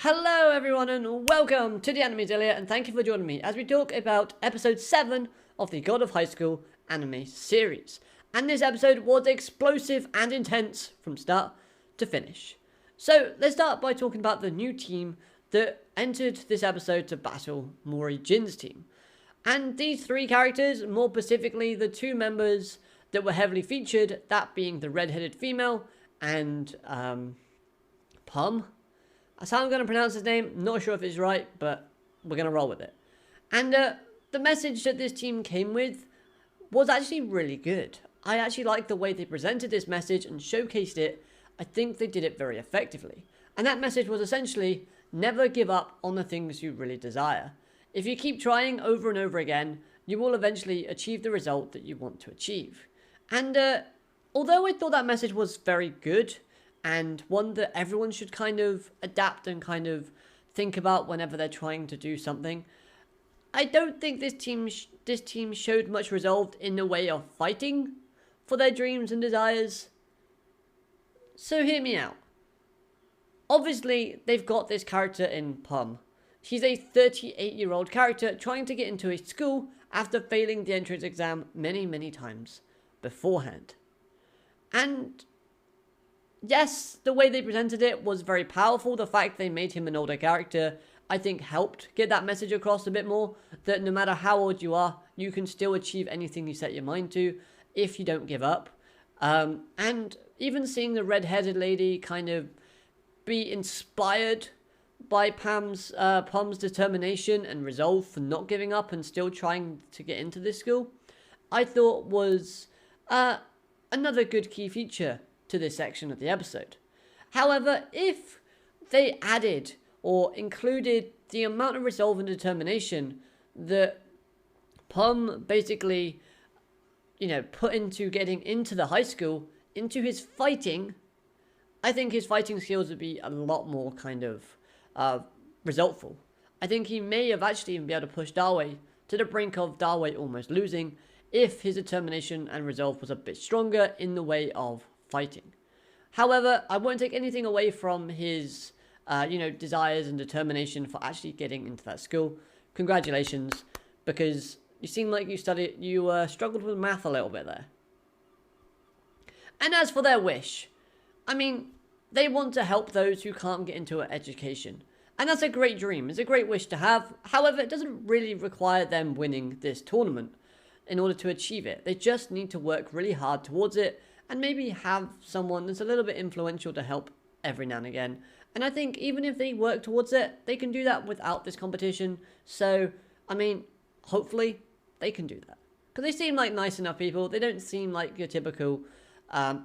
Hello everyone and welcome to the Anime Delia, and thank you for joining me as we talk about episode 7 of the God of High School anime series. And this episode was explosive and intense from start to finish. So let's start by talking about the new team that entered this episode to battle Mori Jin's team. And these three characters, more specifically the two members that were heavily featured, that being the red-headed female and Pum. That's how I'm going to pronounce his name. Not sure if it's right, but we're going to roll with it. And the message that this team came with was actually really good. I actually liked the way they presented this message and showcased it. I think they did it very effectively. And that message was essentially, never give up on the things you really desire. If you keep trying over and over again, you will eventually achieve the result that you want to achieve. And although I thought that message was very good, and one that everyone should kind of adapt and kind of think about whenever they're trying to do something, I don't think this team showed much resolve in the way of fighting for their dreams and desires. So hear me out. Obviously, they've got this character in Pum. She's a 38-year-old character trying to get into a school after failing the entrance exam many times beforehand. And yes, the way they presented it was very powerful. The fact they made him an older character, I think, helped get that message across a bit more. That no matter how old you are, you can still achieve anything you set your mind to if you don't give up. And even seeing the red-headed lady kind of be inspired by Pum's determination and resolve for not giving up and still trying to get into this school, I thought was another good key feature to this section of the episode. However, if they added or included the amount of resolve and determination that Pum basically, put into getting into the high school, into his fighting, I think his fighting skills would be a lot more kind of resultful. I think he may have actually even be able to push Darway to the brink of Darway almost losing if his determination and resolve was a bit stronger in the way of fighting. However, I won't take anything away from his, desires and determination for actually getting into that school. Congratulations, because you seem like you struggled with math a little bit there. And as for their wish, they want to help those who can't get into an education. And that's a great dream. It's a great wish to have. However, it doesn't really require them winning this tournament in order to achieve it. They just need to work really hard towards it and maybe have someone that's a little bit influential to help every now and again. And I think even if they work towards it, they can do that without this competition. So, hopefully they can do that. Because they seem like nice enough people. They don't seem like your typical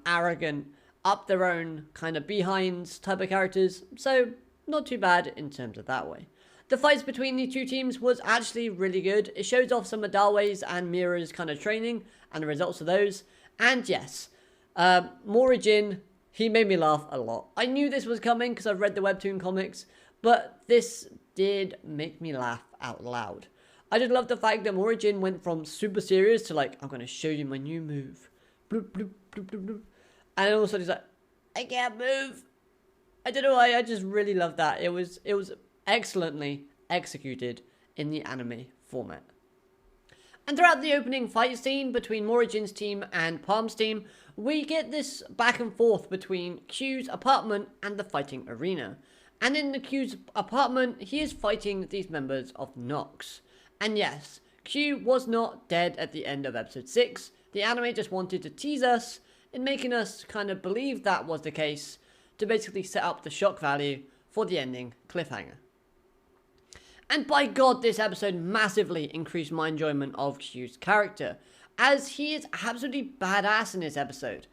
arrogant, up their own kind of behinds type of characters. So, not too bad in terms of that way. The fights between the two teams was actually really good. It shows off some of Darway's and Mira's kind of training and the results of those. And yes, Mori Jin, he made me laugh a lot. I knew this was coming because I've read the webtoon comics, but this did make me laugh out loud. I just love the fact that Mori Jin went from super serious to like, I'm going to show you my new move. Bloop, bloop, bloop, bloop, bloop. And all of a sudden he's like, I can't move. I don't know why, I just really love that. It was excellently executed in the anime format. And throughout the opening fight scene between Mori Jin's team and Palm's team, we get this back and forth between Q's apartment and the fighting arena. And in the Q's apartment, he is fighting these members of Nox. And yes, Q was not dead at the end of episode 6. The anime just wanted to tease us in making us kind of believe that was the case to basically set up the shock value for the ending cliffhanger. And by God, this episode massively increased my enjoyment of Q's character, as he is absolutely badass in this episode.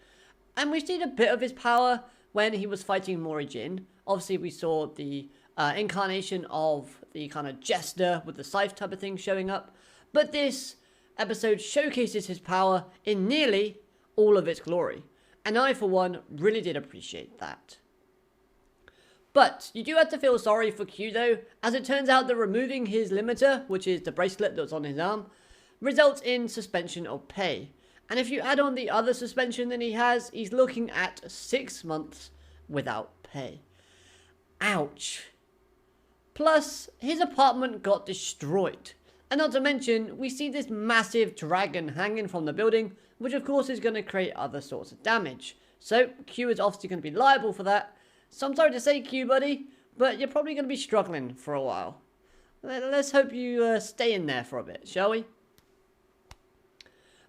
And we've seen a bit of his power when he was fighting Mori Jin. Obviously, we saw the incarnation of the kind of jester with the scythe type of thing showing up. But this episode showcases his power in nearly all of its glory. And I, for one, really did appreciate that. But you do have to feel sorry for Q though, as it turns out that removing his limiter, which is the bracelet that's on his arm, results in suspension of pay. And if you add on the other suspension that he has, he's looking at 6 months without pay. Ouch. Plus, his apartment got destroyed. And not to mention, we see this massive dragon hanging from the building, which of course is going to create other sorts of damage. So, Q is obviously going to be liable for that. So I'm sorry to say, Q, buddy, but you're probably going to be struggling for a while. Let's hope you stay in there for a bit, shall we?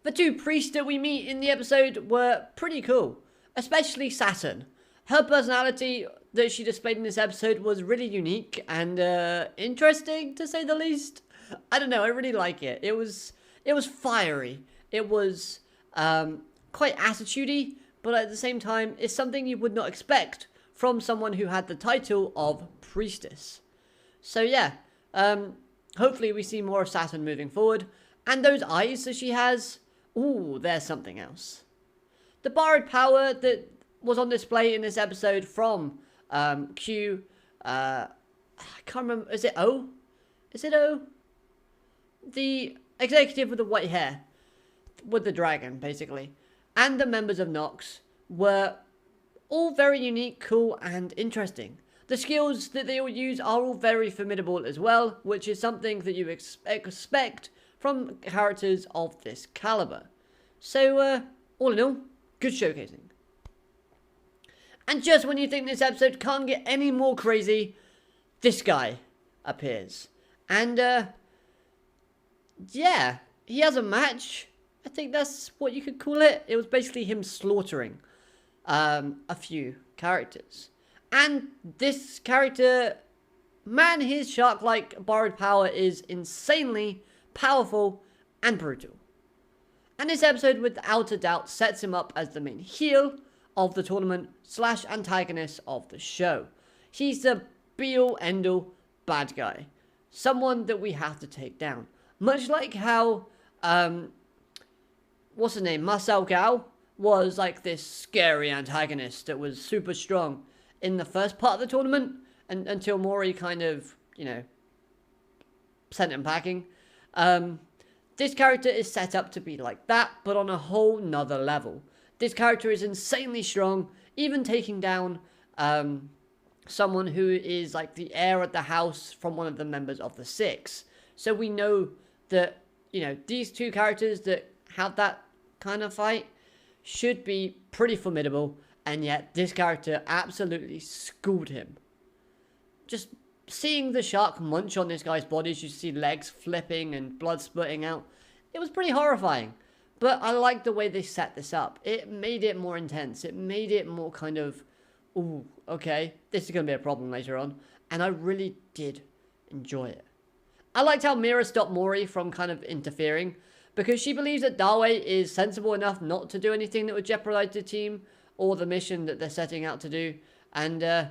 The two priests that we meet in the episode were pretty cool, especially Saturn. Her personality that she displayed in this episode was really unique and interesting, to say the least. I don't know, I really like it. It was fiery. It was quite attitudey, but at the same time, it's something you would not expect from someone who had the title of priestess. So yeah, hopefully we see more of Saturn moving forward. And those eyes that she has, ooh, there's something else. The borrowed power that was on display in this episode from Q, I can't remember, is it O? Is it O? The executive with the white hair, with the dragon, basically, and the members of Nox were all very unique, cool, and interesting. The skills that they all use are all very formidable as well, which is something that you expect from characters of this caliber. So, all in all, good showcasing. And just when you think this episode can't get any more crazy, this guy appears. And, yeah, he has a match. I think that's what you could call it. It was basically him slaughtering a few characters. And this character, man, his shark-like borrowed power is insanely powerful and brutal. And this episode, without a doubt, sets him up as the main heel of the tournament / antagonist of the show. He's the be-all, end-all bad guy. Someone that we have to take down. Much like how, what's his name, Marcel Gao was like this scary antagonist that was super strong in the first part of the tournament, and until Mori kind of, you know, sent him packing. This character is set up to be like that, but on a whole nother level. This character is insanely strong, even taking down someone who is like the heir at the house from one of the members of the Six. So we know that, you know, these two characters that have that kind of fight should be pretty formidable, and yet this character absolutely schooled him. Just seeing the shark munch on this guy's body as you see legs flipping and blood spurting out, it was pretty horrifying. But I like the way they set this up. It made it more intense. It made it more kind of, ooh, okay, this is going to be a problem later on. And I really did enjoy it. I liked how Mira stopped Mori from kind of interfering, because she believes that Dawei is sensible enough not to do anything that would jeopardize the team or the mission that they're setting out to do. And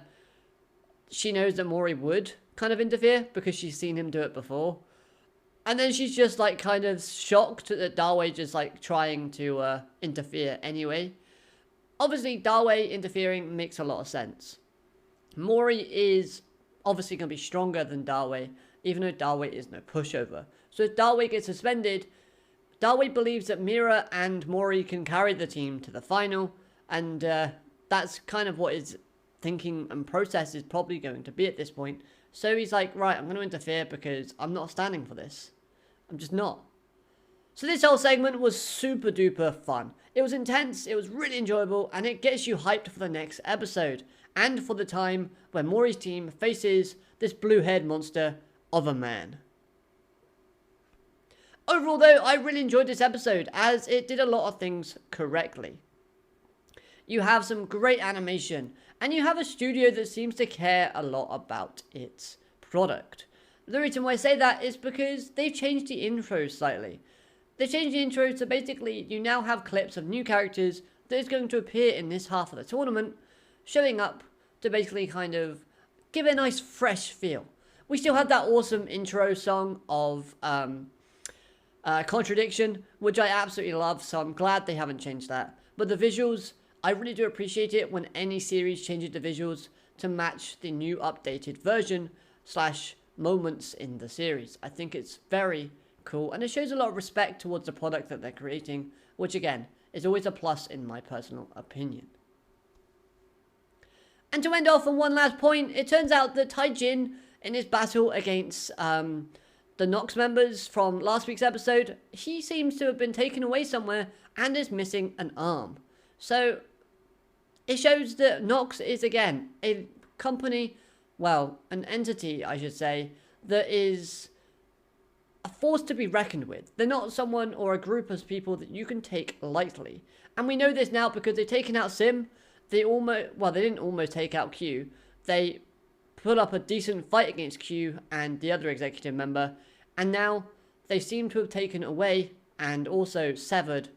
she knows that Mori would kind of interfere because she's seen him do it before. And then she's just like kind of shocked that Dawei just like trying to interfere anyway. Obviously, Dawei interfering makes a lot of sense. Mori is obviously going to be stronger than Dawei, even though Dawei is no pushover. So if Dawei gets suspended, Dawei believes that Mira and Mori can carry the team to the final, and that's kind of what his thinking and process is probably going to be at this point. So he's like, right, I'm going to interfere because I'm not standing for this. I'm just not. So this whole segment was super duper fun. It was intense, it was really enjoyable, and it gets you hyped for the next episode, and for the time when Mori's team faces this blue-haired monster of a man. Overall though, I really enjoyed this episode, as it did a lot of things correctly. You have some great animation, and you have a studio that seems to care a lot about its product. The reason why I say that is because they've changed the intro slightly. They've changed the intro so basically you now have clips of new characters that is going to appear in this half of the tournament, showing up to basically kind of give it a nice fresh feel. We still have that awesome intro song of Contradiction, which I absolutely love, so I'm glad they haven't changed that. But the visuals, I really do appreciate it when any series changes the visuals to match the new updated version / moments in the series. I think it's very cool, and it shows a lot of respect towards the product that they're creating, which again is always a plus in my personal opinion. And to end off on one last point, it turns out that Taijin in his battle against the Nox members from last week's episode, he seems to have been taken away somewhere and is missing an arm. So it shows that Nox is, again, a company, well, an entity, I should say, that is a force to be reckoned with. They're not someone or a group of people that you can take lightly. And we know this now because they've taken out Sim. They didn't almost take out Q. They put up a decent fight against Q and the other executive member. And now they seem to have taken away and also severed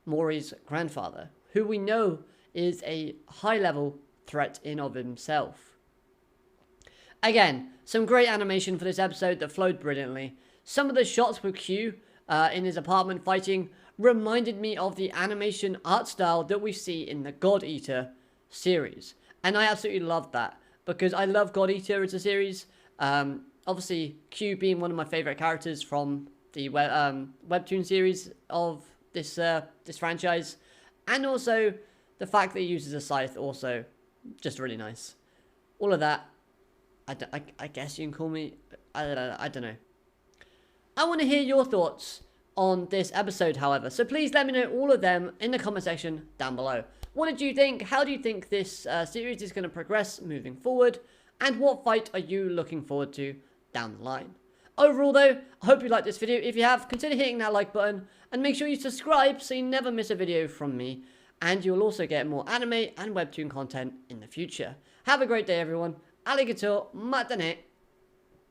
Mori's grandfather, who we know is a high-level threat in of himself. Again, some great animation for this episode that flowed brilliantly. Some of the shots with Q in his apartment fighting reminded me of the animation art style that we see in the God Eater series. And I absolutely loved that, because I love God Eater as a series. Obviously, Q being one of my favourite characters from the webtoon series of this franchise. And also, the fact that he uses a scythe, also just really nice. All of that, I guess you can call me, I don't know. I want to hear your thoughts on this episode, however, so please let me know all of them in the comment section down below. What did you think? How do you think this series is going to progress moving forward? And what fight are you looking forward to down the line? Overall though, I hope you liked this video. If you have, consider hitting that like button and make sure you subscribe so you never miss a video from me. And you'll also get more anime and webtoon content in the future. Have a great day everyone. Arigato, matane.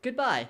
Goodbye.